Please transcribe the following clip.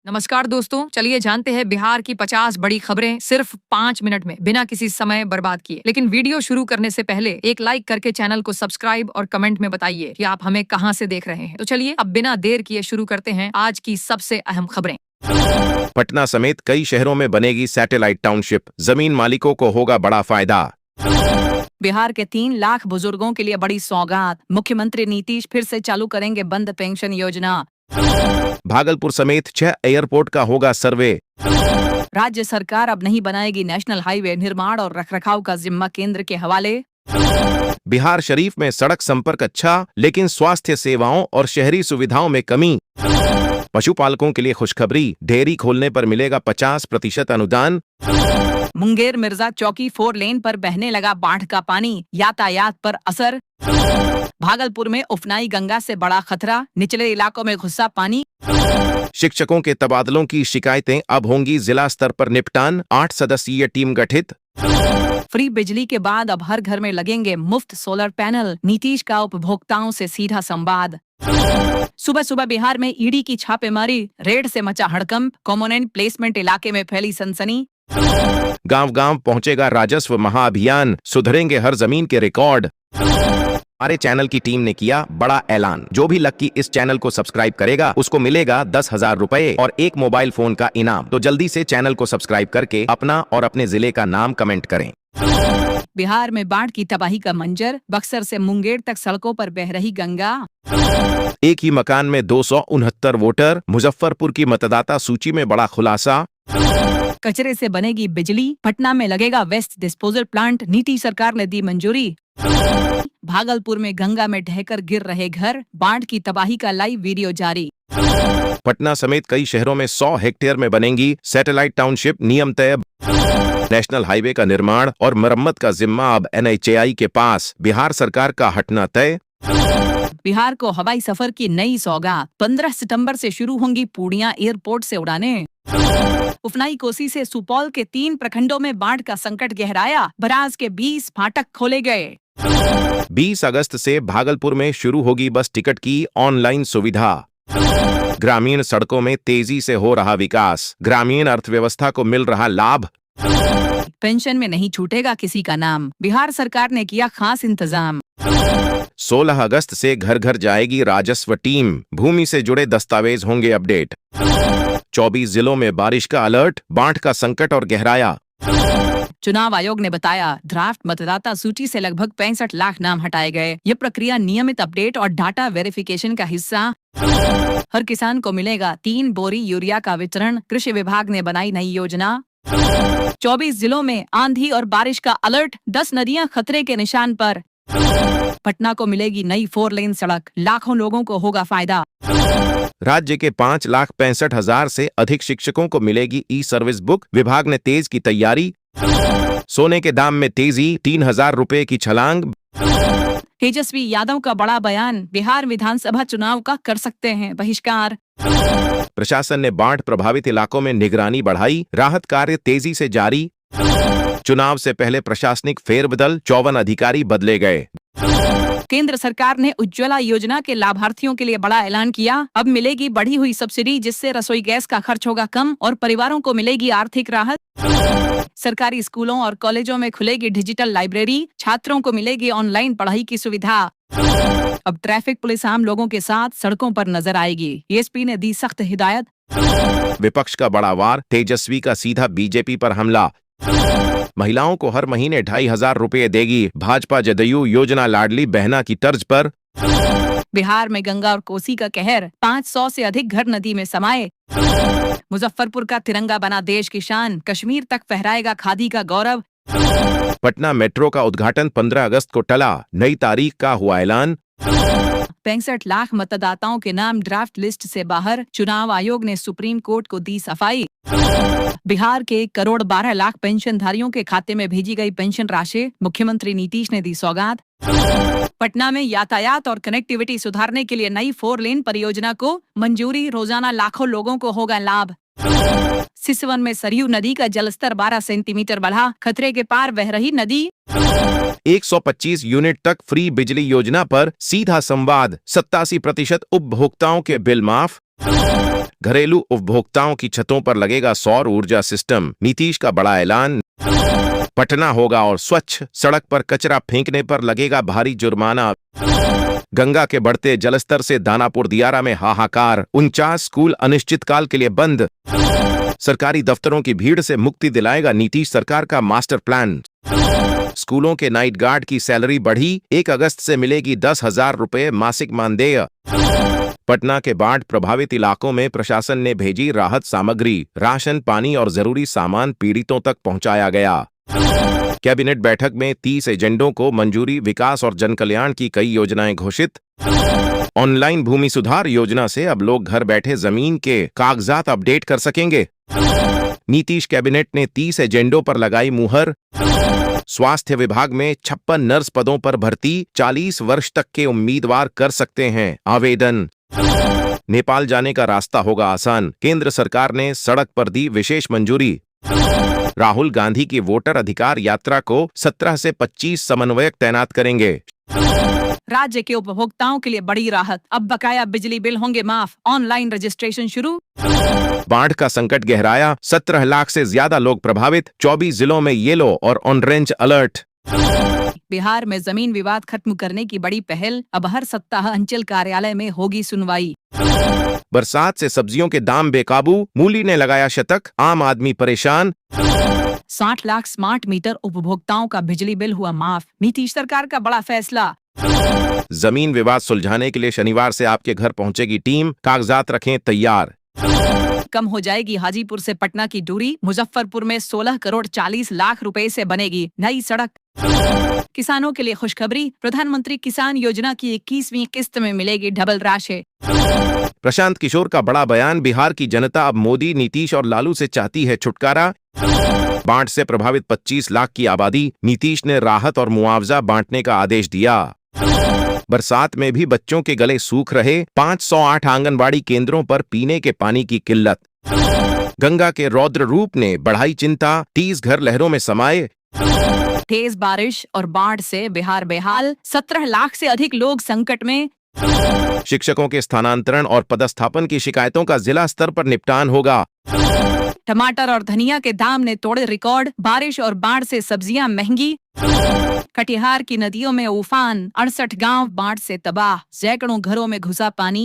नमस्कार दोस्तों, चलिए जानते हैं बिहार की 50 बड़ी खबरें सिर्फ 5 मिनट में बिना किसी समय बर्बाद किए। लेकिन वीडियो शुरू करने से पहले एक लाइक करके चैनल को सब्सक्राइब और कमेंट में बताइए कि आप हमें कहां से देख रहे हैं। तो चलिए अब बिना देर किए शुरू करते हैं आज की सबसे अहम खबरें। पटना समेत कई शहरों में बनेगी सैटेलाइट टाउनशिप, जमीन मालिकों को होगा बड़ा फायदा। बिहार के 3 लाख बुजुर्गों के लिए बड़ी सौगात, मुख्यमंत्री नीतीश फिर से चालू करेंगे बंद पेंशन योजना। भागलपुर समेत 6 एयरपोर्ट का होगा सर्वे। राज्य सरकार अब नहीं बनाएगी नेशनल हाईवे, निर्माण और रखरखाव का जिम्मा केंद्र के हवाले। बिहार शरीफ में सड़क संपर्क अच्छा, लेकिन स्वास्थ्य सेवाओं और शहरी सुविधाओं में कमी। पशुपालकों के लिए खुशखबरी, डेयरी खोलने पर मिलेगा 50% अनुदान। मुंगेर मिर्जा चौकी 4 लेन पर बहने लगा बाढ़ का पानी, यातायात पर असर। भागलपुर में उफनाई गंगा से बड़ा खतरा, निचले इलाकों में घुसा पानी। शिक्षकों के तबादलों की शिकायतें अब होंगी जिला स्तर पर निपटान, 8 सदस्यीय टीम गठित। फ्री बिजली के बाद अब हर घर में लगेंगे मुफ्त सोलर पैनल, नीतीश का उपभोक्ताओं से सीधा संवाद। सुबह सुबह बिहार में ईडी की छापेमारी, रेड से मचा हड़कंप, कॉमोनेंट प्लेसमेंट इलाके में फैली सनसनी। गांव-गांव पहुंचेगा राजस्व महाअभियान, सुधरेंगे हर जमीन के रिकॉर्ड। हमारे चैनल की टीम ने किया बड़ा ऐलान, जो भी लक्की इस चैनल को सब्सक्राइब करेगा उसको मिलेगा 10,000 रुपए और एक मोबाइल फोन का इनाम। तो जल्दी से चैनल को सब्सक्राइब करके अपना और अपने जिले का नाम कमेंट करें। बिहार में बाढ़ की तबाही का मंजर, बक्सर से मुंगेर तक सड़कों पर बह रही गंगा। एक ही मकान में 269 वोटर, मुजफ्फरपुर की मतदाता सूची में बड़ा खुलासा। कचरे से बनेगी बिजली, पटना में लगेगा वेस्ट डिस्पोजल प्लांट, नीति सरकार ने दी मंजूरी। भागलपुर में गंगा में ढहकर गिर रहे घर, बाढ़ की तबाही का लाइव वीडियो जारी। पटना समेत कई शहरों में 100 हेक्टेयर में बनेगी सैटेलाइट टाउनशिप, नियम तय। नेशनल हाईवे का निर्माण और मरम्मत का जिम्मा अब NHAI के पास, बिहार सरकार का हटना तय। बिहार को हवाई सफर की नई सौगात, 15 सितंबर से शुरू होंगी पूर्णिया एयरपोर्ट से उड़ानें। उफनाई कोसी से सुपौल के 3 प्रखंडों में बाढ़ का संकट गहराया, बराज के 20 फाटक खोले गए। 20 अगस्त से भागलपुर में शुरू होगी बस टिकट की ऑनलाइन सुविधा। ग्रामीण सड़कों में तेजी से हो रहा विकास, ग्रामीण अर्थव्यवस्था को मिल रहा लाभ। पेंशन में नहीं छूटेगा किसी का नाम, बिहार सरकार ने किया खास इंतजाम। 16 अगस्त से घर घर जाएगी राजस्व टीम, भूमि से जुड़े दस्तावेज होंगे अपडेट। 24 जिलों में बारिश का अलर्ट, बाढ़ का संकट और गहराया। चुनाव आयोग ने बताया, ड्राफ्ट मतदाता सूची से लगभग 65 लाख नाम हटाए गए। ये प्रक्रिया नियमित अपडेट और डाटा वेरिफिकेशन का हिस्सा। हर किसान को मिलेगा 3 बोरी यूरिया का वितरण, कृषि विभाग ने बनाई नई योजना। 24 जिलों में आंधी और बारिश का अलर्ट, 10 नदियां खतरे के निशान पर। पटना को मिलेगी नई 4 लेन सड़क, लाखों लोगों को होगा फायदा। राज्य के 5,65,000 से अधिक शिक्षकों को मिलेगी ई सर्विस बुक, विभाग ने तेज की तैयारी। सोने के दाम में तेजी, 3,000 रुपए की छलांग। तेजस्वी यादव का बड़ा बयान, बिहार विधानसभा चुनाव का कर सकते हैं बहिष्कार। प्रशासन ने बाढ़ प्रभावित इलाकों में निगरानी बढ़ाई, राहत कार्य तेजी से जारी। चुनाव से पहले प्रशासनिक फेरबदल, 54 अधिकारी बदले गए। केंद्र सरकार ने उज्ज्वला योजना के लाभार्थियों के लिए बड़ा ऐलान किया, अब मिलेगी बढ़ी हुई सब्सिडी, जिससे रसोई गैस का खर्च होगा कम और परिवारों को मिलेगी आर्थिक राहत। सरकारी स्कूलों और कॉलेजों में खुलेगी डिजिटल लाइब्रेरी, छात्रों को मिलेगी ऑनलाइन पढ़ाई की सुविधा। अब ट्रैफिक पुलिस आम लोगों के साथ सड़कों पर नजर आएगी, एसपी ने दी सख्त हिदायत। विपक्ष का बड़ा वार, तेजस्वी का सीधा बीजेपी पर हमला। महिलाओं को हर महीने 2,500 रुपए देगी भाजपा जदयू योजना, लाडली बहना की तर्ज पर। बिहार में गंगा और कोसी का कहर, 500 से अधिक घर नदी में समाये। मुजफ्फरपुर का तिरंगा बना देश की शान, कश्मीर तक फहराएगा खादी का गौरव। पटना मेट्रो का उद्घाटन 15 अगस्त को टला, नई तारीख का हुआ ऐलान। 65 लाख मतदाताओं के नाम ड्राफ्ट लिस्ट से बाहर, चुनाव आयोग ने सुप्रीम कोर्ट को दी सफाई। बिहार के 1,12,00,000 पेंशनधारियों के खाते में भेजी गई पेंशन राशि, मुख्यमंत्री नीतीश ने दी सौगात। पटना में यातायात और कनेक्टिविटी सुधारने के लिए नई 4 लेन परियोजना को मंजूरी, रोजाना लाखों लोगों को होगा लाभ। सिसवन में सरयू नदी का जलस्तर 12 सेंटीमीटर बढ़ा, खतरे के पार बह रही नदी। 125 यूनिट तक फ्री बिजली योजना पर सीधा संवाद, 87% उपभोक्ताओं के बिल माफ। घरेलू उपभोक्ताओं की छतों पर लगेगा सौर ऊर्जा सिस्टम, नीतीश का बड़ा ऐलान। पटना होगा और स्वच्छ, सड़क पर कचरा फेंकने पर लगेगा भारी जुर्माना। गंगा के बढ़ते जलस्तर से दानापुर दियारा में हाहाकार, 49 स्कूल अनिश्चितकाल के लिए बंद। सरकारी दफ्तरों की भीड़ से मुक्ति दिलाएगा नीतीश सरकार का मास्टर प्लान। स्कूलों के नाइट गार्ड की सैलरी बढ़ी, 1 अगस्त से मिलेगी 10,000 रुपए मासिक मानदेय। पटना के बाढ़ प्रभावित इलाकों में प्रशासन ने भेजी राहत सामग्री, राशन, पानी और जरूरी सामान पीड़ितों तक पहुंचाया गया। कैबिनेट बैठक में 30 एजेंडों को मंजूरी, विकास और जनकल्याण की कई योजनाएं घोषित। ऑनलाइन भूमि सुधार योजना से अब लोग घर बैठे जमीन के कागजात अपडेट कर सकेंगे। नीतीश कैबिनेट ने 30 एजेंडों पर लगाई मुहर। स्वास्थ्य विभाग में 56 नर्स पदों पर भर्ती, 40 वर्ष तक के उम्मीदवार कर सकते हैं आवेदन। नेपाल जाने का रास्ता होगा आसान, केंद्र सरकार ने सड़क पर दी विशेष मंजूरी। राहुल गांधी की वोटर अधिकार यात्रा को 17 से 25 समन्वयक तैनात करेंगे। राज्य के उपभोक्ताओं के लिए बड़ी राहत, अब बकाया बिजली बिल होंगे माफ, ऑनलाइन रजिस्ट्रेशन शुरू। बाढ़ का संकट गहराया, 17 लाख से ज्यादा लोग प्रभावित, 24 जिलों में येलो और ऑरेंज अलर्ट। बिहार में जमीन विवाद खत्म करने की बड़ी पहल, अब हर सप्ताह अंचल कार्यालय में होगी सुनवाई। बरसात से सब्जियों के दाम बेकाबू, मूली ने लगाया शतक, आम आदमी परेशान। 60 लाख स्मार्ट मीटर उपभोक्ताओं का बिजली बिल हुआ माफ, नीतीश सरकार का बड़ा फैसला। जमीन विवाद सुलझाने के लिए शनिवार से आपके घर पहुंचेगी टीम, कागजात रखें तैयार। कम हो जाएगी हाजीपुर से पटना की दूरी, मुजफ्फरपुर में 16 करोड़ 40 लाख रुपए से बनेगी नई सड़क। किसानों के लिए खुशखबरी, प्रधानमंत्री किसान योजना की 21वीं किस्त में मिलेगी डबल राशि। प्रशांत किशोर का बड़ा बयान, बिहार की जनता अब मोदी, नीतीश और लालू से चाहती है छुटकारा। बाढ़ से प्रभावित 25 लाख की आबादी, नीतीश ने राहत और मुआवजा बांटने का आदेश दिया। बरसात में भी बच्चों के गले सूख रहे, 508 आंगनबाड़ी केंद्रों पर पीने के पानी की किल्लत। गंगा के रौद्र रूप ने बढ़ाई चिंता, 30 घर लहरों में समाये। तेज बारिश और बाढ़ से बिहार बेहाल, 17 लाख से अधिक लोग संकट में। शिक्षकों के स्थानांतरण और पदस्थापन की शिकायतों का जिला स्तर पर निपटान होगा। टमाटर और धनिया के दाम ने तोड़े रिकॉर्ड, बारिश और बाढ़ से सब्जियां महंगी। कटिहार की नदियों में उफान, 68 गांव बाढ़ से तबाह, सैकड़ों घरों में घुसा पानी।